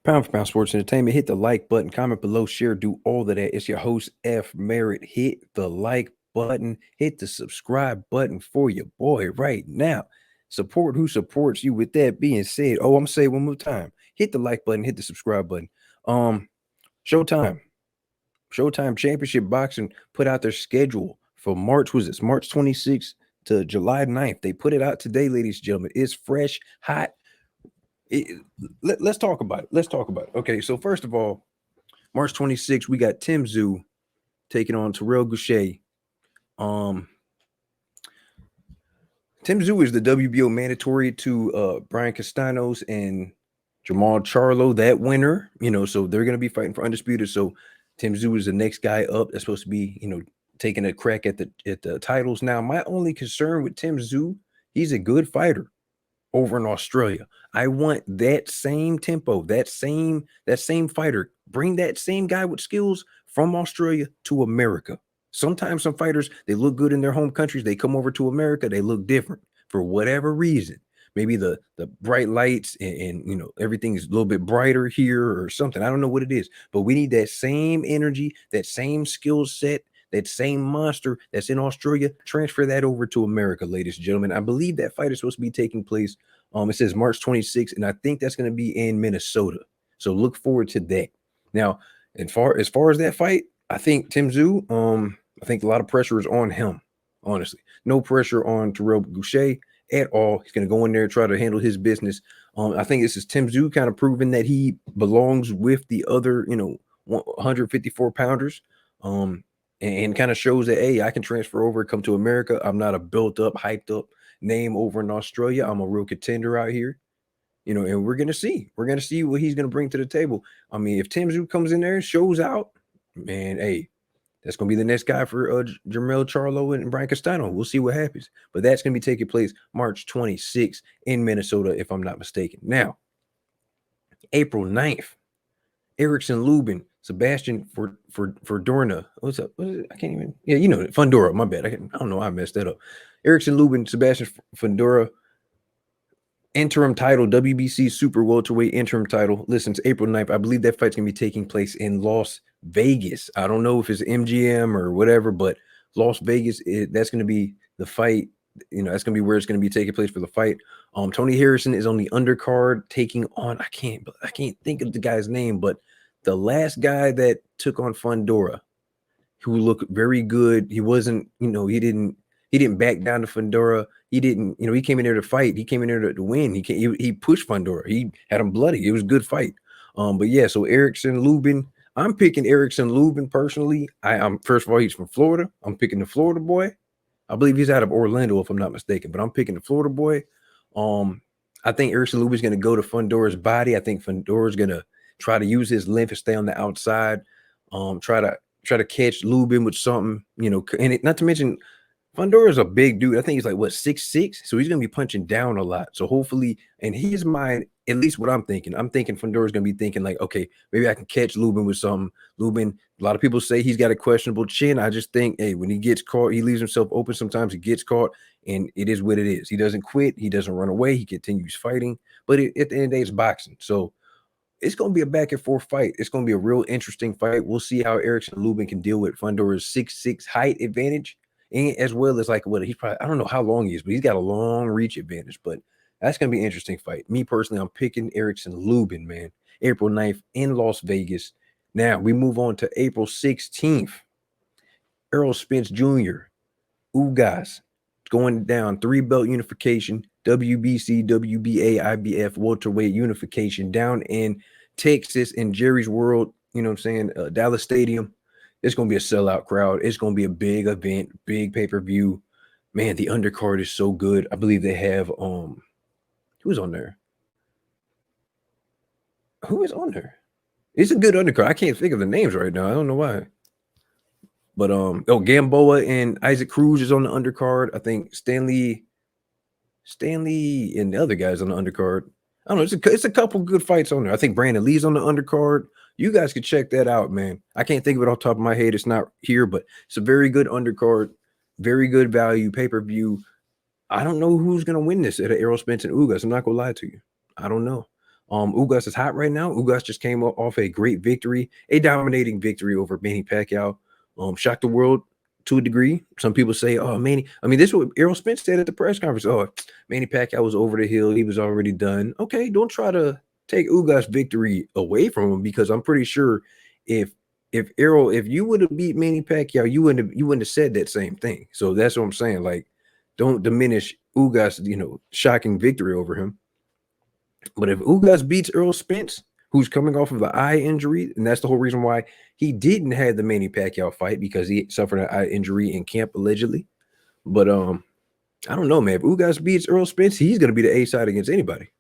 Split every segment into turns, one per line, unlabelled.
Pound for pound sports entertainment. Hit the like button, comment below, share, do all of that. It's your host, F. Merritt. Hit the like button, hit the subscribe button for your boy right now. Support who supports you. With that being said, I'm saying one more time. Hit the like button, hit the subscribe button. Um, Showtime. Showtime Championship Boxing put out their schedule for March. Was this March 26th to July 9th? They put it out today, ladies and gentlemen. It's fresh, hot. Let's talk about it. Let's talk about it. Okay, so first of all, March 26th, we got Tim Tszyu taking on Terrell Gausha. Um, Tim Tszyu is the WBO mandatory to Brian Castanos and Jamal Charlo, that winner. So they're going to be fighting for undisputed. So Tim Tszyu is the next guy up that's supposed to be, taking a crack at the titles. Now, my only concern with Tim Tszyu, he's a good fighter over in Australia. I want that same tempo, that same fighter. Bring that same guy with skills from Australia to America. Sometimes some fighters, they look good in their home countries. They come over to America, they look different for whatever reason. Maybe the bright lights and everything is a little bit brighter here or something. I don't know what it is, but we need that same energy, that same skill set, that same monster that's in Australia. Transfer that over to America, ladies and gentlemen. I believe that fight is supposed to be taking place. It says March 26th, and I think that's going to be in Minnesota. So look forward to that. Now, as far as that fight, I think Tim Tszyu, I think a lot of pressure is on him. Honestly, no pressure on Terrell Gausha at all. He's going to go in there and try to handle his business. I think this is Tim Tszyu kind of proving that he belongs with the other, 154 pounders. And kind of shows that, hey, I can transfer over and come to America. I'm not a built up, hyped up name over in Australia. I'm a real contender out here, and we're going to see. We're going to see what he's going to bring to the table. I mean, if Tim Tszyu comes in there and shows out, man, hey, that's going to be the next guy for Jermell Charlo and Brian Castano. We'll see what happens. But that's going to be taking place March 26th in Minnesota, if I'm not mistaken. Now, April 9th, Erickson Lubin, Sebastian Fordorna. What's up? What is it? I can't even. Yeah, Fundora. My bad. I don't know. I messed that up. Erickson Lubin, Sebastian Fundora. Interim title, WBC Super Welterweight interim title. Listen, it's April 9th. I believe that fight's going to be taking place in Las Vegas. I don't know if it's MGM or whatever, but Las Vegas, that's going to be the fight. That's going to be where it's going to be taking place for the fight. Tony Harrison is on the undercard taking on, I can't think of the guy's name, but the last guy that took on Fundora, who looked very good. He wasn't, he didn't back down to Fundora. He didn't, he came in there to fight. He came in there to win. He pushed Fundora. He had him bloody. It was a good fight. But yeah, so Erickson Lubin, I'm picking Erickson Lubin personally. I'm first of all, he's from Florida. I'm picking the Florida boy. I believe he's out of Orlando, if I'm not mistaken, but I'm picking the Florida boy. I think Erickson Lubin's going to go to Fundora's body. I think Fundora's going to try to use his length and stay on the outside. Try to catch Lubin with something, and not to mention Fundora is a big dude. I think he's like 6'6", so he's gonna be punching down a lot. So hopefully, in his mind, at least what I'm thinking Fundora's gonna be thinking like, okay, maybe I can catch Lubin with something. Lubin, a lot of people say he's got a questionable chin. I just think, hey, when he gets caught, he leaves himself open. Sometimes he gets caught, and it is what it is. He doesn't quit. He doesn't run away. He continues fighting. But at the end of the day, it's boxing. So it's going to be a back and forth fight. It's going to be a real interesting fight. We'll see how Erickson Lubin can deal with Fundora's 6'6" height advantage, and as well as he's probably, I don't know how long he is, but he's got a long reach advantage. But that's going to be an interesting fight. Me personally, I'm picking Erickson Lubin, man. April 9th in Las Vegas. Now we move on to April 16th. Errol Spence Jr., Ugas, going down 3-belt unification, WBC, WBA, IBF welterweight unification down in Texas in Jerry's World, Dallas Stadium. It's going to be a sellout crowd. It's going to be a big event, big pay-per-view. Man, the undercard is so good. I believe they have who's on there? Who is on there? It's a good undercard. I can't think of the names right now. I don't know why. But Gamboa and Isaac Cruz is on the undercard. I think Stanley and the other guys on the undercard. I don't know. It's a couple good fights on there. I think Brandon Lee's on the undercard. You guys can check that out, man. I can't think of it off the top of my head. It's not here, but it's a very good undercard, very good value, pay-per-view. I don't know who's going to win this at Errol Spence and Ugas. I'm not going to lie to you. I don't know. Ugas is hot right now. Ugas just came off a great victory, a dominating victory over Manny Pacquiao. Shocked the world to a degree. Some people say, "Oh, Manny." I mean, this is what Errol Spence said at the press conference. Oh, Manny Pacquiao was over the hill. He was already done. Okay, don't try to take Ugas' victory away from him, because I'm pretty sure if if you would have beat Manny Pacquiao, you wouldn't have said that same thing. So that's what I'm saying. Like, don't diminish Ugas, shocking victory over him. But if Ugas beats Earl Spence, who's coming off of an eye injury, and that's the whole reason why he didn't have the Manny Pacquiao fight, because he suffered an eye injury in camp allegedly. But I don't know, man. If Ugas beats Earl Spence, he's gonna be the A side against anybody.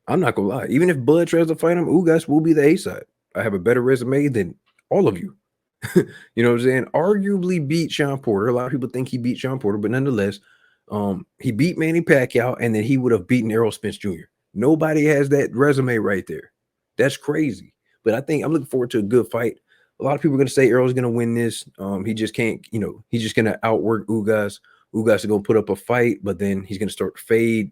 I'm not gonna lie. Even if Bud tries to fight him, Ugas will be the A side. I have a better resume than all of you. You know what I'm saying? Arguably beat Sean Porter. A lot of people think he beat Sean Porter, but nonetheless, he beat Manny Pacquiao, and then he would have beaten Errol Spence Jr. Nobody has that resume right there. That's crazy. But I think I'm looking forward to a good fight. A lot of people are going to say Errol's going to win this. He just can't, he's just going to outwork Ugas. Ugas is going to put up a fight, but then he's going to start to fade.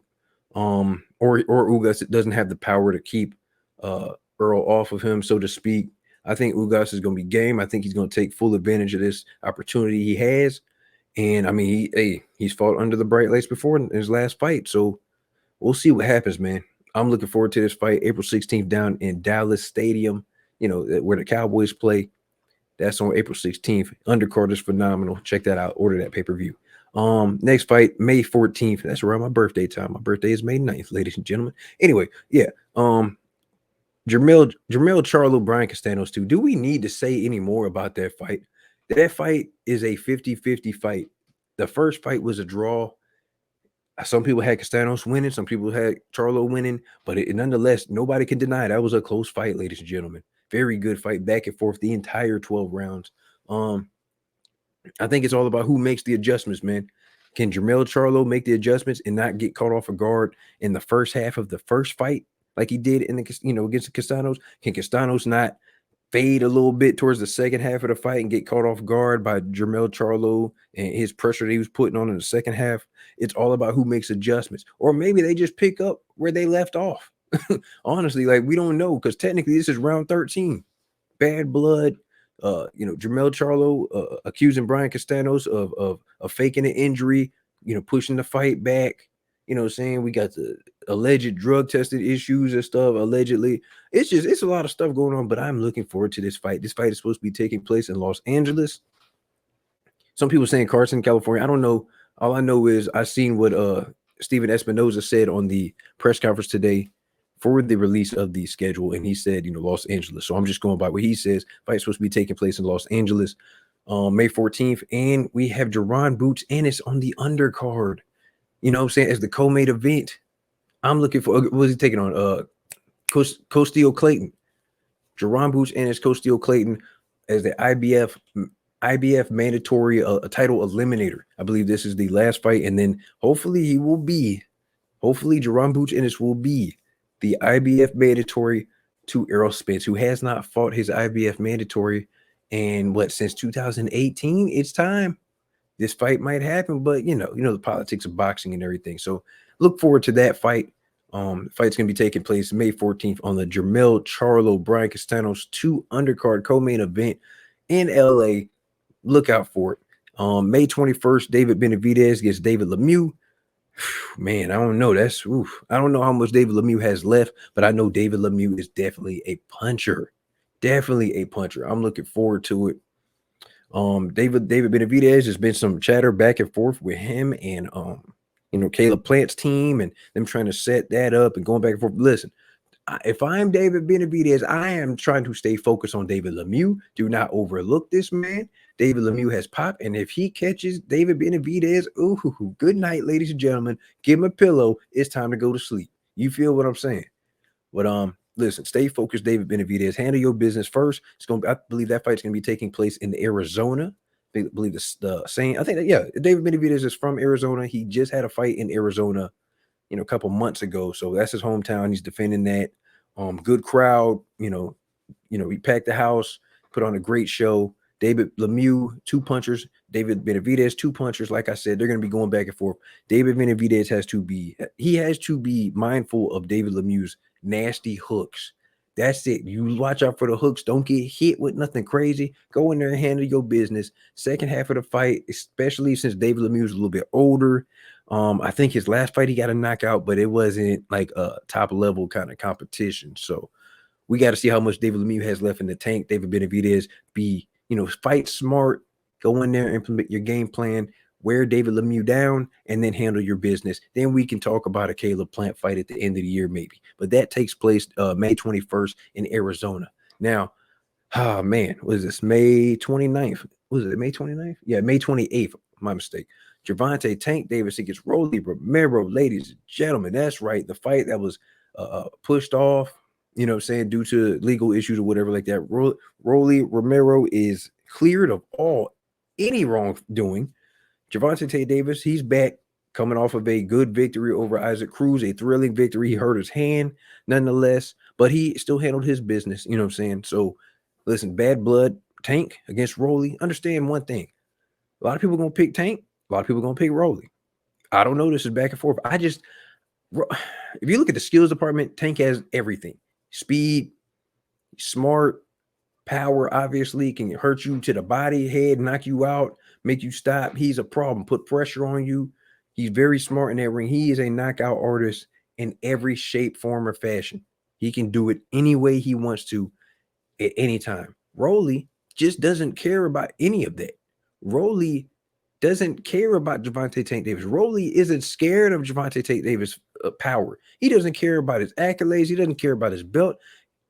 Or Ugas doesn't have the power to keep Earl off of him, so to speak. I think Ugas is going to be game. I think he's going to take full advantage of this opportunity he has. And I mean, he's fought under the bright lights before in his last fight. So we'll see what happens, man. I'm looking forward to this fight, April 16th, down in Dallas Stadium, where the Cowboys play. That's on April 16th. Undercard is phenomenal. Check that out. Order that pay-per-view. Next fight, May 14th. That's around my birthday time. My birthday is May 9th, ladies and gentlemen. Anyway, yeah. Jermell Charlo, Brian Castanos too. Do we need to say any more about that fight? That fight is a 50-50 fight. The first fight was a draw. Some people had Castanos winning, some people had Charlo winning, but nonetheless, nobody can deny that was a close fight, ladies and gentlemen. Very good fight, back and forth the entire 12 rounds. I think it's all about who makes the adjustments, man. Can Jermell Charlo make the adjustments and not get caught off a guard in the first half of the first fight, like he did in the against the Castanos? Can Castanos not fade a little bit towards the second half of the fight and get caught off guard by Jermell Charlo and his pressure that he was putting on in the second half? It's all about who makes adjustments. Or maybe they just pick up where they left off. Honestly, like, we don't know, because technically this is round 13. Bad blood. Jermell Charlo accusing Brian Castanos of faking an injury, pushing the fight back. Saying we got the alleged drug tested issues and stuff, allegedly. It's a lot of stuff going on, but I'm looking forward to this fight. This fight is supposed to be taking place in Los Angeles. Some people saying Carson, California. I don't know. All I know is I seen what Steven Espinoza said on the press conference today for the release of the schedule, and he said, Los Angeles. So I'm just going by what he says. Fight's supposed to be taking place in Los Angeles, May 14th, and we have Jaron Boots Ennis on the undercard. You know what I'm saying? As the co-main event. I'm looking for, what was he taking on? Costio Clayton. Jaron Boots Ennis, Costio Clayton as the IBF mandatory a title eliminator. I believe this is the last fight, and then hopefully Jaron Boots Ennis will be the IBF mandatory to Errol Spence, who has not fought his IBF mandatory since 2018. It's time. This fight might happen, but the politics of boxing and everything. So look forward to that fight. The fight's gonna be taking place May 14th on the Jermell Charlo Brian Castanos 2 undercard co-main event in LA. Look out for it. May 21st, David Benavidez against David Lemieux. Man, I don't know. I don't know how much David Lemieux has left, but I know David Lemieux is definitely a puncher. Definitely a puncher. I'm looking forward to it. David Benavidez, there's been some chatter back and forth with him and Caleb Plant's team and them trying to set that up and going back and forth. Listen, if I'm David Benavidez, I am trying to stay focused on David Lemieux. Do not overlook this man. David Lemieux has popped, and if he catches David Benavidez, ooh, good night, ladies and gentlemen. Give him a pillow. It's time to go to sleep. You feel what I'm saying? But listen, stay focused, David Benavidez. Handle your business first. I believe that fight's gonna be taking place in Arizona. I believe the same. I think David Benavidez is from Arizona. He just had a fight in Arizona, a couple months ago. So that's his hometown. He's defending that. Good crowd. He packed the house, put on a great show. David Lemieux, 2 punchers. David Benavidez, 2 punchers. Like I said, they're going to be going back and forth. David Benavidez has to be mindful of David Lemieux's nasty hooks. That's it. You watch out for the hooks. Don't get hit with nothing crazy. Go in there and handle your business. Second half of the fight, especially since David Lemieux is a little bit older. I think his last fight he got a knockout, but it wasn't like a top level kind of competition. So we got to see how much David Lemieux has left in the tank. David Benavidez, fight smart, go in there, implement your game plan, wear David Lemieux down, and then handle your business. Then we can talk about a Caleb Plant fight at the end of the year, maybe. But that takes place May 21st in Arizona. Now, oh man, what is this? May 29th. Was it May 29th? Yeah, May 28th. My mistake. Gervonta Tank Davis against Rolly Romero, ladies and gentlemen. That's right. The fight that was pushed off, what I'm saying, due to legal issues or whatever like that. Rolly Romero is cleared of any wrongdoing. Gervonta Davis, he's back coming off of a good victory over Isaac Cruz, a thrilling victory. He hurt his hand nonetheless, but he still handled his business. You know what I'm saying? So listen, bad blood, Tank against Rolly. Understand one thing. A lot of people are going to pick Tank. A lot of people are going to pick Rolly. I don't know. This is back and forth. If you look at the skills department, Tank has everything. Speed, smart, power, obviously, can hurt you to the body, head, knock you out, make you stop. He's a problem. Put pressure on you. He's very smart in that ring. He is a knockout artist in every shape, form, or fashion. He can do it any way he wants to at any time. Rolly just doesn't care about any of that. Rolly doesn't care about Gervonta Tank Davis. Rolly isn't scared of Gervonta Tank Davis' power. He doesn't care about his accolades. He doesn't care about his belt.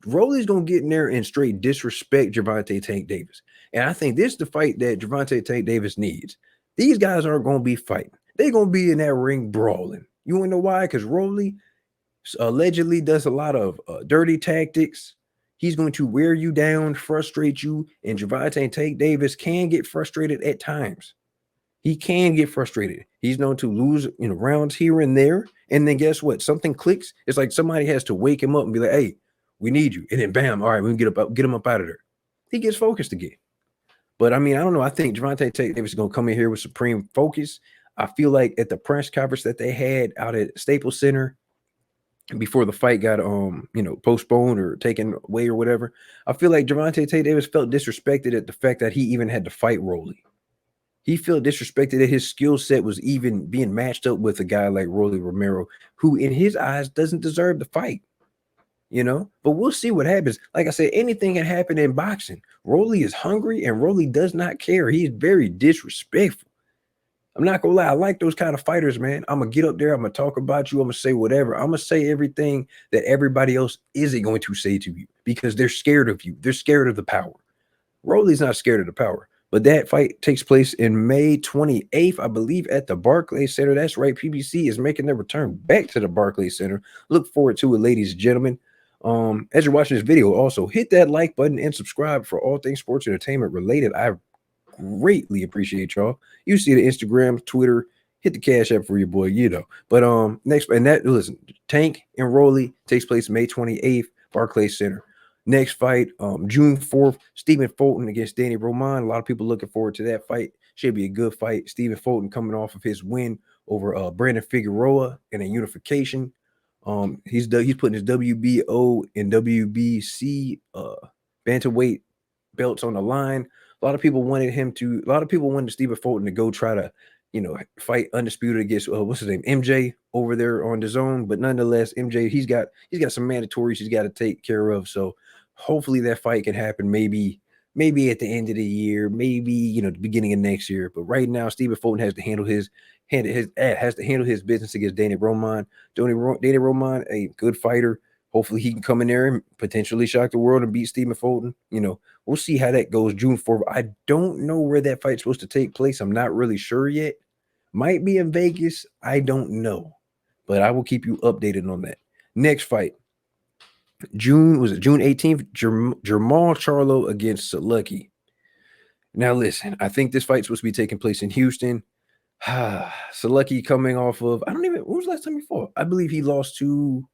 Rolly's going to get in there and straight disrespect Gervonta Tank Davis. And I think this is the fight that Gervonta Tank Davis needs. These guys aren't going to be fighting. They're going to be in that ring brawling. You want to know why? Because Rolly allegedly does a lot of dirty tactics. He's going to wear you down, frustrate you, and Gervonta Tank Davis can get frustrated at times. He can get frustrated. He's known to lose, rounds here and there. And then guess what? Something clicks. It's like somebody has to wake him up and be like, hey, we need you. And then bam, all right, we can get him up out of there. He gets focused again. But I mean, I don't know. I think Gervonta Tank Davis is going to come in here with supreme focus. I feel like at the press conference that they had out at Staples Center before the fight got postponed or taken away or whatever, I feel like Gervonta Tank Davis felt disrespected at the fact that he even had to fight Rolly. He felt disrespected that his skill set was even being matched up with a guy like Rolly Romero, who in his eyes doesn't deserve the fight. But we'll see what happens. Like I said, anything can happen in boxing. Rolly is hungry and Rolly does not care. He is very disrespectful. I'm not gonna lie, I like those kind of fighters, man. I'm gonna get up there, I'm gonna talk about you, I'm gonna say whatever. I'm gonna say everything that everybody else isn't going to say to you because they're scared of you. They're scared of the power. Rolly's not scared of the power. But that fight takes place in May 28th, I believe, at the Barclays Center. That's right. PBC is making their return back to the Barclays Center. Look forward to it, ladies and gentlemen. As you're watching this video, also hit that like button and subscribe for all things sports entertainment related. I greatly appreciate y'all. You see the Instagram, Twitter, hit the cash app for your boy, But listen, Tank and Rolly takes place May 28th, Barclays Center. Next fight, June 4th, Stephen Fulton against Danny Roman. A lot of people looking forward to that fight. Should be a good fight. Stephen Fulton coming off of his win over Brandon Figueroa in a unification. He's putting his WBO and WBC bantamweight belts on the line. A lot of people wanted Stephen Fulton to go try to, fight undisputed against what's his name, MJ over there on the zone. But nonetheless, MJ, he's got some mandatories he's got to take care of. So hopefully that fight can happen maybe at the end of the year, maybe the beginning of next year. But right now, Stephen Fulton has to handle his business against Danny Roman. Danny Roman, a good fighter. Hopefully he can come in there and potentially shock the world and beat Stephen Fulton. We'll see how that goes June 4th. I don't know where that fight's supposed to take place. I'm not really sure yet. Might be in Vegas. I don't know. But I will keep you updated on that. Next fight. June 18th? Jamal Charlo against Lucky. Now listen, I think this fight's supposed to be taking place in Houston. Lucky coming off of, when was the last time he fought? I believe he lost to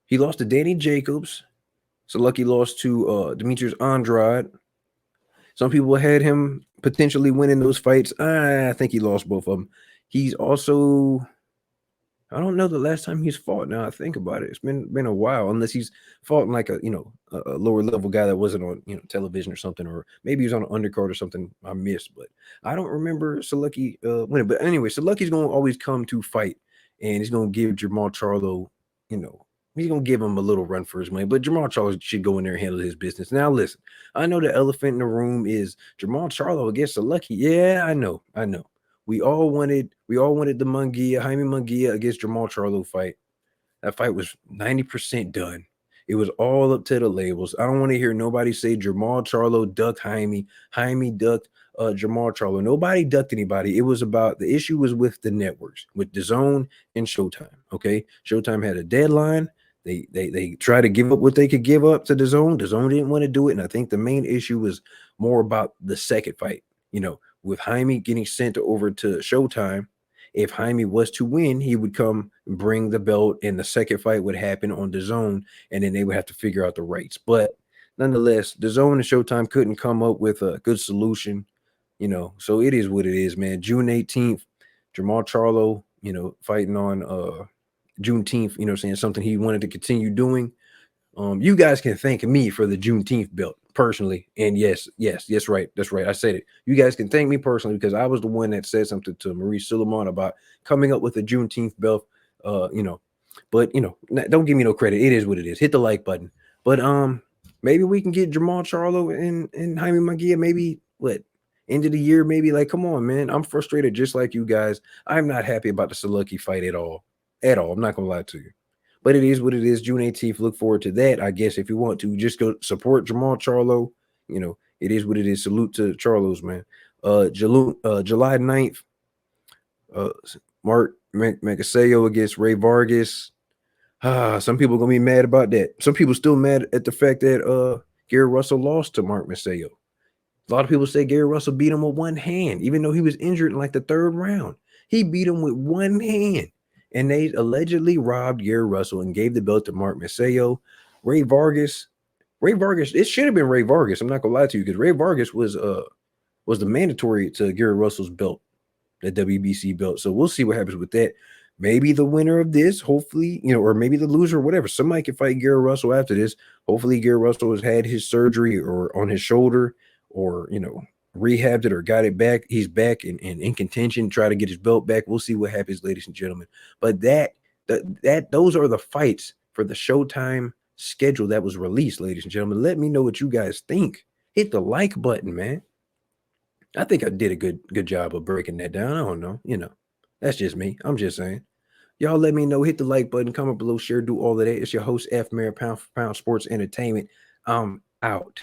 Danny Jacobs. Lucky lost to Demetrius Andrade. Some people had him potentially winning those fights. I think he lost both of them. He's also, I don't know the last time he's fought. Now I think about it, it's been a while. Unless he's fought in like a lower level guy that wasn't on television or something, or maybe he was on an undercard or something I missed. But I don't remember Selecki winning. But anyway, Selecki's gonna always come to fight, and he's gonna give Jamal Charlo, you know, he's gonna give him a little run for his money. But Jamal Charlo should go in there and handle his business. Now listen, I know the elephant in the room is Jamal Charlo against Selecki. Yeah, I know. We all wanted the Jaime Munguia against Jamal Charlo fight. That fight was 90% done. It was all up to the labels. I don't want to hear nobody say Jamal Charlo ducked Jaime. Jaime ducked Jamal Charlo. Nobody ducked anybody. It was about the issue was with the networks, with DAZN and Showtime. Okay, Showtime had a deadline. They tried to give up what they could give up to DAZN. DAZN didn't want to do it, and I think the main issue was more about the second fight. With Jaime getting sent over to Showtime, if Jaime was to win, he would come bring the belt, and the second fight would happen on the zone, and then they would have to figure out the rights. But nonetheless, the zone and Showtime couldn't come up with a good solution, So it is what it is, man. June 18th, Jamal Charlo, fighting on Juneteenth, saying something he wanted to continue doing. You guys can thank me for the Juneteenth belt personally. And yes, right. That's right. I said it. You guys can thank me personally because I was the one that said something to Maurice Suleiman about coming up with a Juneteenth belt. But don't give me no credit. It is what it is. Hit the like button. But maybe we can get Jamal Charlo and Jaime Munguia. Maybe what end of the year? Maybe like, come on, man. I'm frustrated just like you guys. I'm not happy about the Selecki fight at all. At all. I'm not gonna lie to you. But it is what it is. June 18th. Look forward to that. I guess if you want to, just go support Jamal Charlo. It is what it is. Salute to Charlos, man. July 9th, uh, Mark Magasayo against Ray Vargas. Some people gonna be mad about that. Some people still mad at the fact that Gary Russell lost to Mark Masayo. A lot of people say Gary Russell beat him with one hand, even though he was injured in like the third round. He beat him with one hand. And they allegedly robbed Gary Russell and gave the belt to Mark Masayo. Ray Vargas, it should have been Ray Vargas. I'm not gonna lie to you because Ray Vargas was the mandatory to Gary Russell's belt, the WBC belt. So we'll see what happens with that. Maybe the winner of this, hopefully, or maybe the loser, whatever. Somebody can fight Gary Russell after this. Hopefully, Gary Russell has had his surgery or on his shoulder, or rehabbed it or got it back. He's back and in contention, try to get his belt back. We'll see what happens, ladies and gentlemen. But those are the fights for the Showtime schedule that was released, ladies and gentlemen. Let me know what you guys think. Hit the like button, man. I think I did a good job of breaking that down. I don't know, that's just me. I'm just saying. Y'all let me know. Hit the like button, comment below, share, do all of that. It's your host, F Mayor, Pound for Pound Sports Entertainment. I'm out.